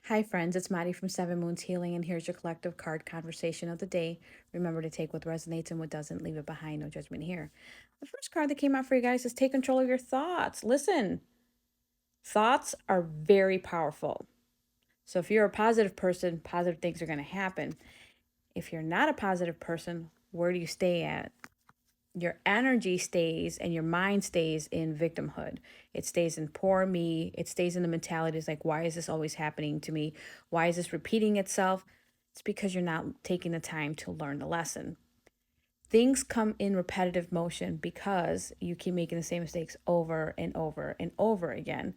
Hi, friends. It's Maddie from Seven Moons Healing, and here's your collective card conversation of the day. Remember to take what resonates and what doesn't, leave it behind. No judgment here. The first card that came out for you guys is take control of your thoughts. Listen, thoughts are very powerful. So if you're a positive person, positive things are going to happen. If you're not a positive person, where do you stay at? Your energy stays and your mind stays in victimhood. It stays in poor me. It stays in the mentality. It's like, why is this always happening to me? Why is this repeating itself? It's because you're not taking the time to learn the lesson. Things come in repetitive motion because you keep making the same mistakes over and over and over again.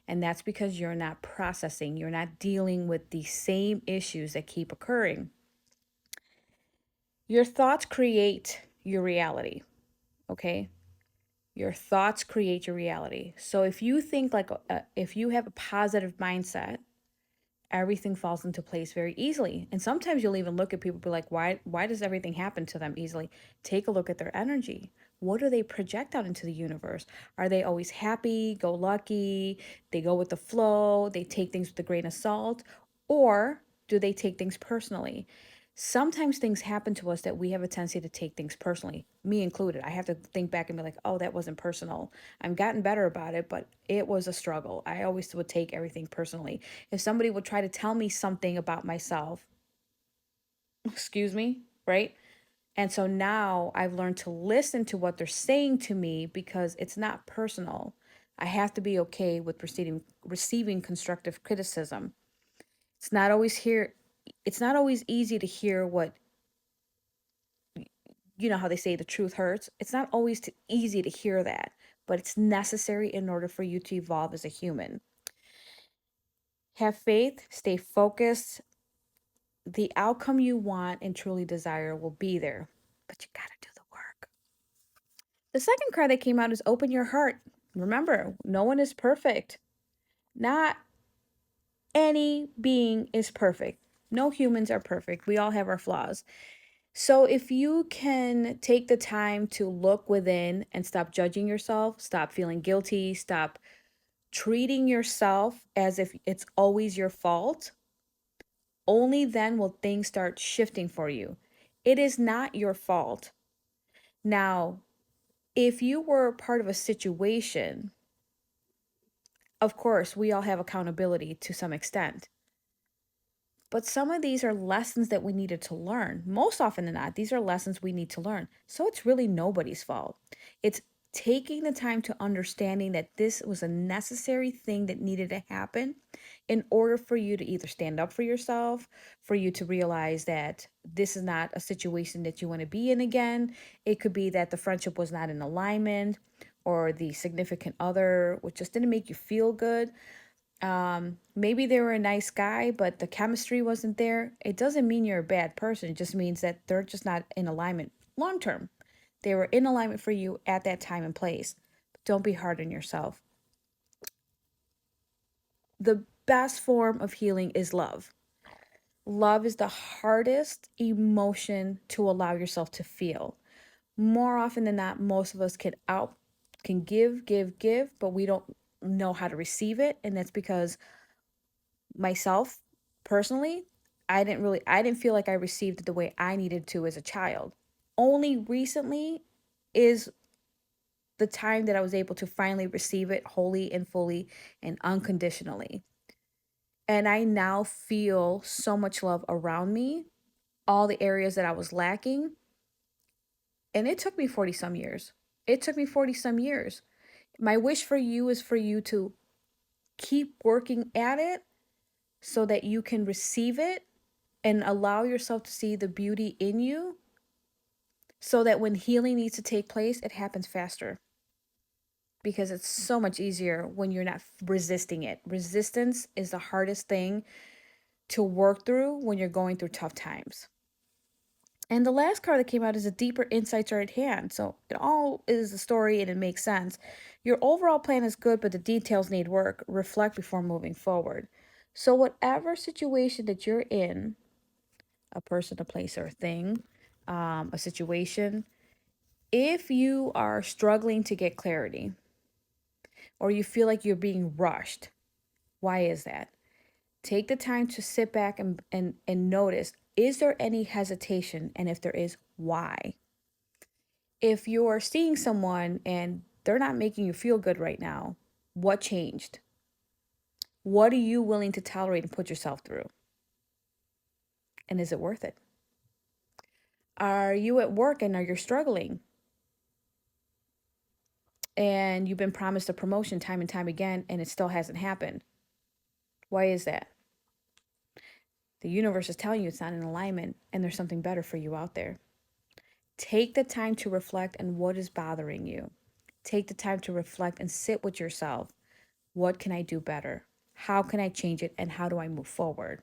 And that's because you're not processing, you're not dealing with the same issues that keep occurring. Your thoughts create your reality, okay? Your thoughts create your reality. So if you think if you have a positive mindset, everything falls into place very easily. And sometimes you'll even look at people and be like, why does everything happen to them easily? Take a look at their energy. What do they project out into the universe? Are they always happy, go lucky, they go with the flow, they take things with a grain of salt, or do they take things personally? Sometimes things happen to us that we have a tendency to take things personally, me included. I have to think back and be like, oh, that wasn't personal. I've gotten better about it, but it was a struggle. I always would take everything personally. If somebody would try to tell me something about myself, excuse me, right? And so now I've learned to listen to what they're saying to me because it's not personal. I have to be okay with receiving constructive criticism. It's not always here. It's not always easy to hear what, how they say the truth hurts. It's not always easy to hear that, but it's necessary in order for you to evolve as a human. Have faith, stay focused. The outcome you want and truly desire will be there, but you gotta do the work. The second card that came out is open your heart. Remember, no one is perfect. Not any being is perfect. No humans are perfect. We all have our flaws. So if you can take the time to look within and stop judging yourself, stop feeling guilty, stop treating yourself as if it's always your fault, only then will things start shifting for you. It is not your fault. Now, if you were part of a situation, of course, we all have accountability to some extent. But some of these are lessons that we needed to learn. Most often than not, these are lessons we need to learn. So it's really nobody's fault. It's taking the time to understanding that this was a necessary thing that needed to happen in order for you to either stand up for yourself, for you to realize that this is not a situation that you want to be in again. It could be that the friendship was not in alignment or the significant other, which just didn't make you feel good. Maybe they were a nice guy, but the chemistry wasn't there. It doesn't mean you're a bad person. It just means that they're just not in alignment long term. They were in alignment for you at that time and place. Don't be hard on yourself. The best form of healing is love. Love is the hardest emotion to allow yourself to feel. More often than not, most of us can give, but we don't know how to receive it, and that's because myself personally, I didn't feel like I received it the way I needed to as a child. Only recently is the time that I was able to finally receive it wholly and fully and unconditionally. And I now feel so much love around me, all the areas that I was lacking. And it took me 40 some years. It took me 40 some years. My wish for you is for you to keep working at it so that you can receive it and allow yourself to see the beauty in you so that when healing needs to take place, it happens faster because it's so much easier when you're not resisting it. Resistance is the hardest thing to work through when you're going through tough times. And the last card that came out is a deeper insights are at hand. So it all is a story and it makes sense. Your overall plan is good, but the details need work. Reflect before moving forward. So whatever situation that you're in, a person, a place, or a thing, a situation, if you are struggling to get clarity or you feel like you're being rushed, why is that? Take the time to sit back and notice, is there any hesitation? And if there is, why? If you're seeing someone and they're not making you feel good right now, what changed? What are you willing to tolerate and put yourself through? And is it worth it? Are you at work and are you struggling? And you've been promised a promotion time and time again, and it still hasn't happened. Why is that? The universe is telling you it's not in alignment and there's something better for you out there. Take the time to reflect on what is bothering you. Take the time to reflect and sit with yourself. What can I do better? How can I change it? And how do I move forward?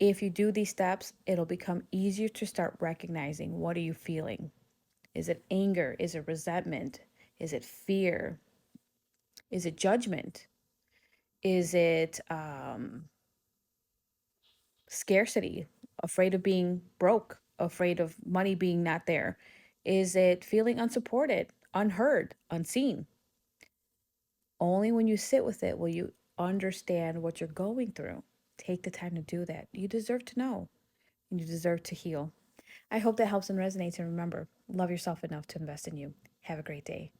If you do these steps, it'll become easier to start recognizing, what are you feeling? Is it anger? Is it resentment? Is it fear? Is it judgment? Is it scarcity, afraid of being broke, afraid of money being not there? Is it feeling unsupported, unheard, unseen? Only when you sit with it will you understand what you're going through. Take the time to do that. You deserve to know and you deserve to heal. I hope that helps and resonates. And remember, love yourself enough to invest in you. Have a great day.